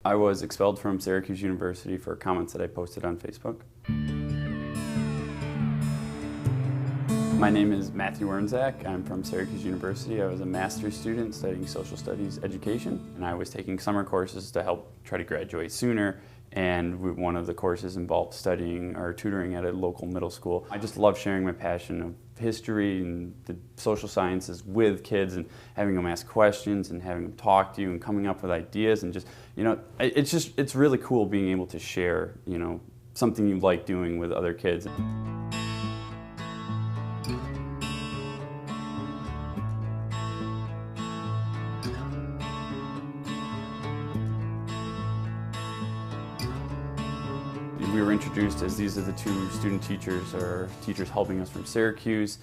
I was expelled from Syracuse University for comments that I posted on Facebook. My name is Matthew Werenczak. I'm from Syracuse University. I was a master's student studying social studies education, and I was taking summer courses to help try to graduate sooner. And one of the courses involved studying or tutoring at a local middle school. I just love sharing my passion of history and the social sciences with kids and having them ask questions and having them talk to you and coming up with ideas and just, it's really cool being able to share, something you like doing with other kids. We were introduced as these are the two student teachers or teachers helping us from Syracuse.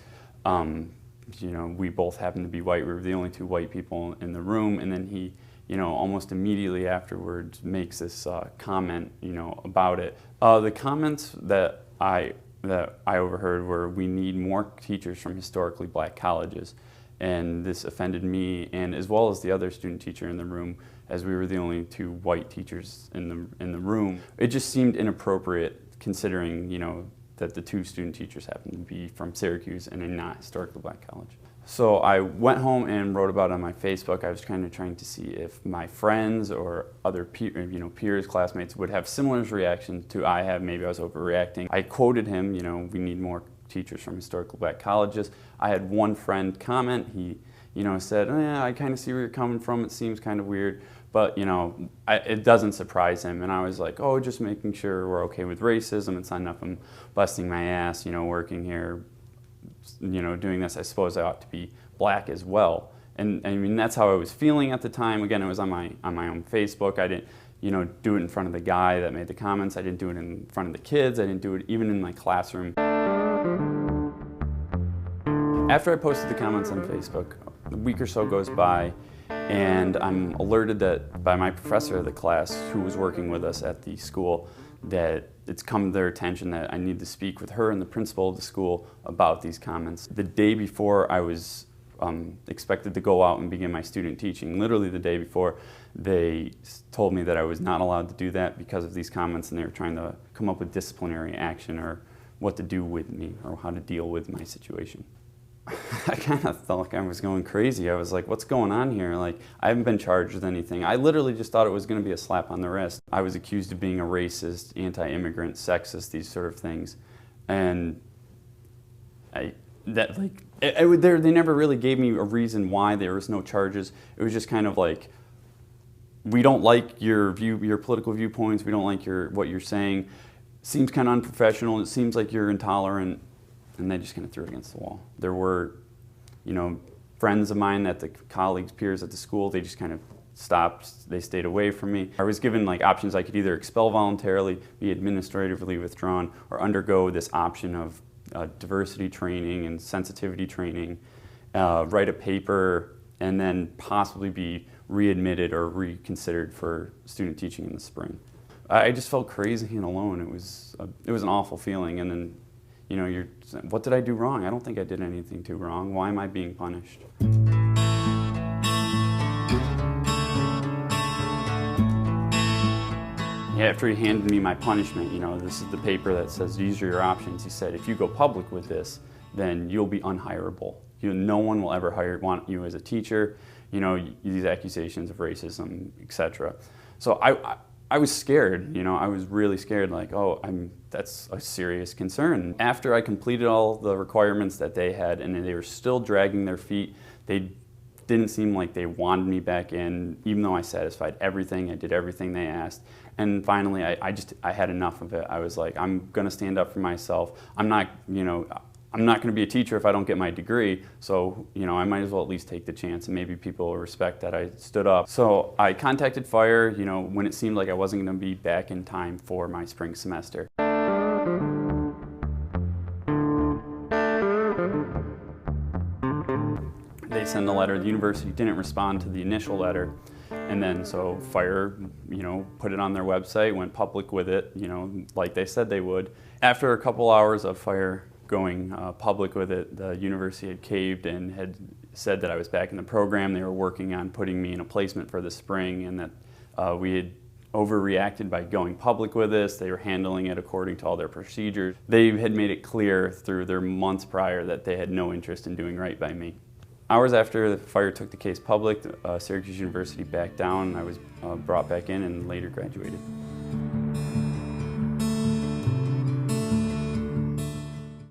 We both happened to be white. We were the only two white people in the room, and then he, almost immediately afterwards makes this comment, about it. The comments that I overheard were, "We need more teachers from historically black colleges," and this offended me, and as well as the other student teacher in the room, as we were the only two white teachers in the room. It just seemed inappropriate considering, that the two student teachers happened to be from Syracuse and a not historically black college. So I went home and wrote about it on my Facebook. I was kind of trying to see if my friends or other peers, classmates would have similar reactions to I have. Maybe I was overreacting. I quoted him, "We need more teachers from historically black colleges." I had one friend comment. He said, "I kind of see where you're coming from. It seems kind of weird." But, it doesn't surprise him. And I was like, "Oh, just making sure we're okay with racism. It's not enough I'm busting my ass, working here, doing this. I suppose I ought to be black as well." And I mean, that's how I was feeling at the time. Again, it was on my own Facebook. I didn't, do it in front of the guy that made the comments. I didn't do it in front of the kids. I didn't do it even in my classroom. After I posted the comments on Facebook, a week or so goes by, and I'm alerted by my professor of the class who was working with us at the school that it's come to their attention that I need to speak with her and the principal of the school about these comments. The day before I was expected to go out and begin my student teaching, literally the day before, they told me that I was not allowed to do that because of these comments, and they were trying to come up with disciplinary action or what to do with me or how to deal with my situation. I kind of felt like I was going crazy. I was like, what's going on here? Like, I haven't been charged with anything. I literally just thought it was going to be a slap on the wrist. I was accused of being a racist, anti-immigrant, sexist, these sort of things. And they never really gave me a reason why there was no charges. It was just kind of like, we don't like your political viewpoints. We don't like what you're saying. Seems kind of unprofessional. It seems like you're intolerant. And they just kind of threw it against the wall. There were, friends of mine at the colleagues, peers at the school, they just kind of stopped. They stayed away from me. I was given options. I could either expel voluntarily, be administratively withdrawn, or undergo this option of diversity training and sensitivity training, write a paper, and then possibly be readmitted or reconsidered for student teaching in the spring. I just felt crazy and alone. It was an awful feeling. And then, what did I do wrong? I don't think I did anything too wrong. Why am I being punished? Yeah, after he handed me my punishment, this is the paper that says these are your options. He said, if you go public with this, then you'll be unhireable. No one will ever want you as a teacher. These accusations of racism, etc. So I was scared, I was really scared, like, that's a serious concern. After I completed all the requirements that they had, and they were still dragging their feet, they didn't seem like they wanted me back in, even though I satisfied everything, I did everything they asked. And finally, I had enough of it. I was like, I'm gonna stand up for myself. I'm not going to be a teacher if I don't get my degree, so I might as well at least take the chance, and maybe people will respect that I stood up. So I contacted fire, when it seemed like I wasn't going to be back in time for my spring semester. They sent a letter. The university didn't respond to the initial letter, and then so fire, put it on their website, went public with it, like they said they would. After a couple hours of fire going public with it, the university had caved and had said that I was back in the program. They were working on putting me in a placement for the spring, and that we had overreacted by going public with this. They were handling it according to all their procedures. They had made it clear through their months prior that they had no interest in doing right by me. Hours after the fire took the case public, Syracuse University backed down. I was brought back in and later graduated.